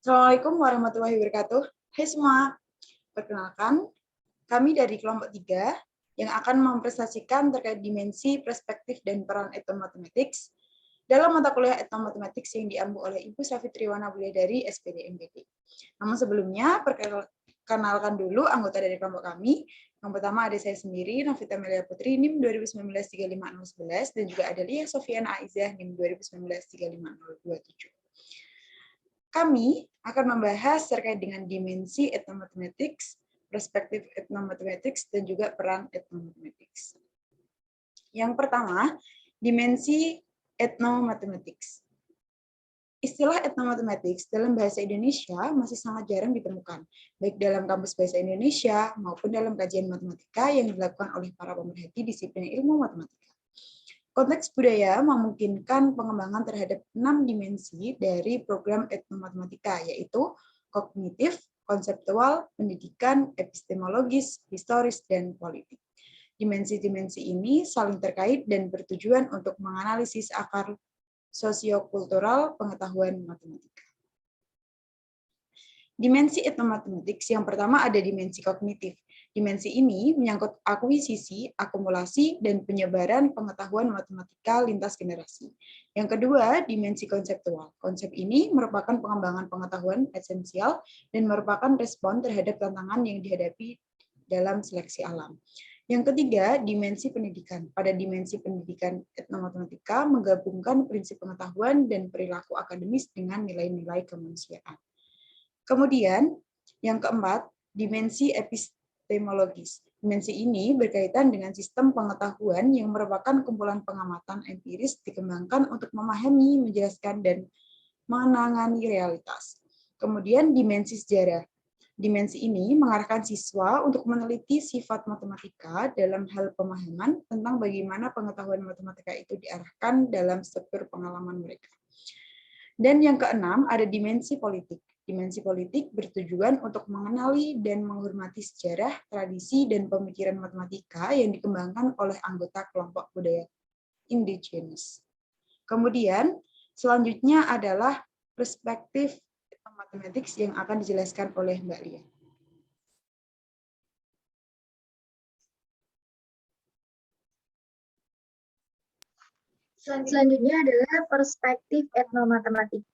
Assalamualaikum warahmatullahi wabarakatuh. Hai semua, perkenalkan, kami dari kelompok 3 yang akan mempresentasikan terkait dimensi, perspektif, dan peran etnomathematics dalam mata kuliah etnomathematics yang diambil oleh Ibu Safitriwana Budiadari, SPD MPD. Namun sebelumnya, perkenalkan dulu anggota dari kelompok kami. Yang pertama ada saya sendiri, Novita Melia Putri, NIM 2019-35011, dan juga ada Lia Sofiana Aizah, NIM 2019-35027. Kami akan membahas terkait dengan dimensi etnomathematics, perspektif etnomathematics, dan juga peran etnomathematics. Yang pertama, dimensi etnomathematics. Istilah etnomathematics dalam bahasa Indonesia masih sangat jarang ditemukan, baik dalam kamus bahasa Indonesia maupun dalam kajian matematika yang dilakukan oleh para pemerhati disiplin ilmu matematika. Konteks budaya memungkinkan pengembangan terhadap 6 dimensi dari program etnomatematika, yaitu kognitif, konseptual, pendidikan, epistemologis, historis, dan politik. Dimensi-dimensi ini saling terkait dan bertujuan untuk menganalisis akar sosiokultural pengetahuan matematika. Dimensi etnomathematics yang pertama ada dimensi kognitif. Dimensi ini menyangkut akuisisi, akumulasi, dan penyebaran pengetahuan matematika lintas generasi. Yang kedua, dimensi konseptual. Konsep ini merupakan pengembangan pengetahuan esensial dan merupakan respon terhadap tantangan yang dihadapi dalam seleksi alam. Yang ketiga, dimensi pendidikan. Pada dimensi pendidikan etnomatematika menggabungkan prinsip pengetahuan dan perilaku akademis dengan nilai-nilai kemanusiaan. Kemudian, yang keempat, dimensi epistemologis. Dimensi ini berkaitan dengan sistem pengetahuan yang merupakan kumpulan pengamatan empiris dikembangkan untuk memahami, menjelaskan, dan menangani realitas. Kemudian, dimensi sejarah. Dimensi ini mengarahkan siswa untuk meneliti sifat matematika dalam hal pemahaman tentang bagaimana pengetahuan matematika itu diarahkan dalam struktur pengalaman mereka. Dan yang keenam, ada dimensi politik. Dimensi politik bertujuan untuk mengenali dan menghormati sejarah, tradisi, dan pemikiran matematika yang dikembangkan oleh anggota kelompok budaya indigenous. Kemudian, selanjutnya adalah perspektif mathematics yang akan dijelaskan oleh Mbak Lia. Selanjutnya adalah perspektif etnomatematik.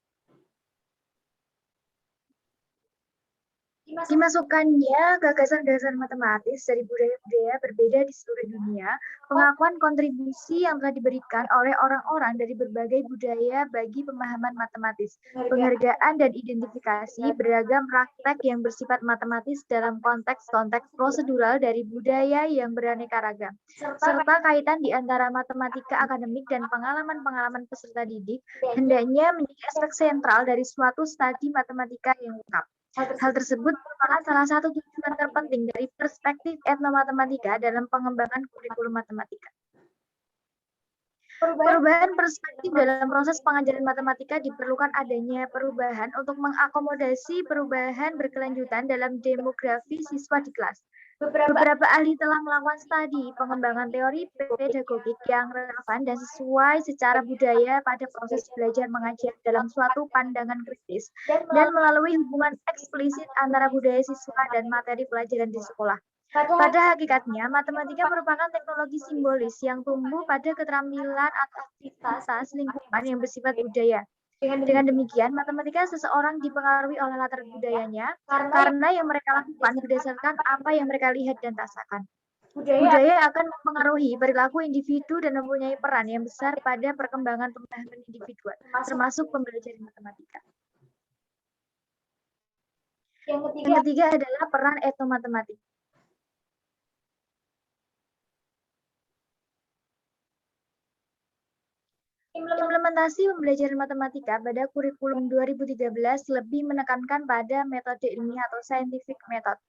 Dimasukkannya gagasan dasar matematis dari budaya-budaya berbeda di seluruh dunia, pengakuan kontribusi yang telah diberikan oleh orang-orang dari berbagai budaya bagi pemahaman matematis, penghargaan dan identifikasi beragam praktek yang bersifat matematis dalam konteks-konteks prosedural dari budaya yang beraneka ragam, serta kaitan di antara matematika akademik dan pengalaman-pengalaman peserta didik, hendaknya menjadi aspek sentral dari suatu studi matematika yang lengkap. Hal tersebut merupakan salah satu tujuan terpenting dari perspektif etnomatematika dalam pengembangan kurikulum matematika. Perubahan perspektif dalam proses pengajaran matematika diperlukan adanya perubahan untuk mengakomodasi perubahan berkelanjutan dalam demografi siswa di kelas. Beberapa ahli telah melakukan studi pengembangan teori pedagogik yang relevan dan sesuai secara budaya pada proses belajar mengajar dalam suatu pandangan kritis dan melalui hubungan eksplisit antara budaya siswa dan materi pelajaran di sekolah. Pada hakikatnya, matematika merupakan teknologi simbolis yang tumbuh pada keterampilan atau aktivitas lingkungan yang bersifat budaya. Dengan demikian, matematika seseorang dipengaruhi oleh latar budayanya karena yang mereka lakukan berdasarkan apa yang mereka lihat dan rasakan. Budaya akan mempengaruhi perilaku individu dan mempunyai peran yang besar pada perkembangan pemahaman individual, termasuk pembelajaran matematika. Yang ketiga adalah peran etnomatematika. Implementasi pembelajaran matematika pada kurikulum 2013 lebih menekankan pada metode ilmiah atau scientific method.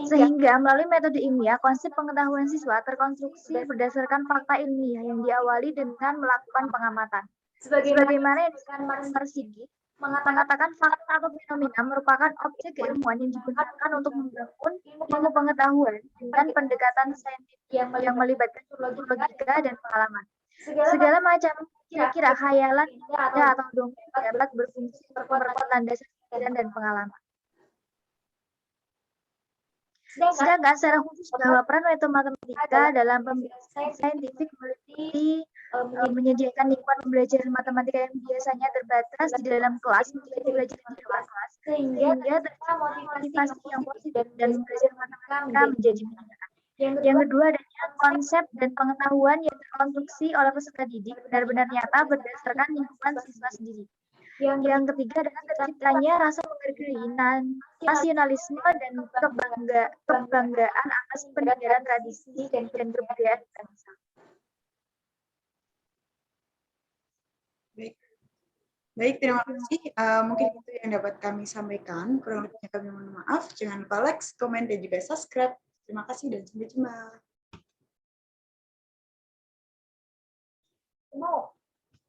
Sehingga melalui metode ilmiah, konsep pengetahuan siswa terkonstruksi berdasarkan fakta ilmiah yang diawali dengan melakukan pengamatan. Sebagaimana yang disebutkan Marsigit, mengatakan fakta atau fenomena merupakan objek keilmuan yang digunakan untuk membangun ilmu pengetahuan dengan pendekatan saintifik yang melibatkan logika dan pengalaman. Segala macam kira-kira khayalan atau dongeng dapat berfungsi sebagai landasan dan pengalaman. Sedangkan secara khusus bahwa peran matematika dalam pembelajaran saintifik meliputi menyediakan lingkungan pembelajaran matematika yang biasanya terbatas di dalam kelas menjadi belajar di luar kelas, sehingga tercipta motivasi yang positif dan belajar matematika menjadi menyenangkan. Yang kedua adalah konsep dan pengetahuan yang terkonstruksi oleh peserta didik benar-benar nyata berdasarkan lingkungan siswa sendiri. Yang ketiga adalah terciptanya rasa menghargai, nasionalisme dan kebanggaan atas peninggalan tradisi dan kebudayaan bangsa. Baik, terima kasih. Mungkin itu yang dapat kami sampaikan. Kurang lebihnya kami mohon maaf. Jangan lupa like, komen, dan juga subscribe. Terima kasih dan sampai jumpa.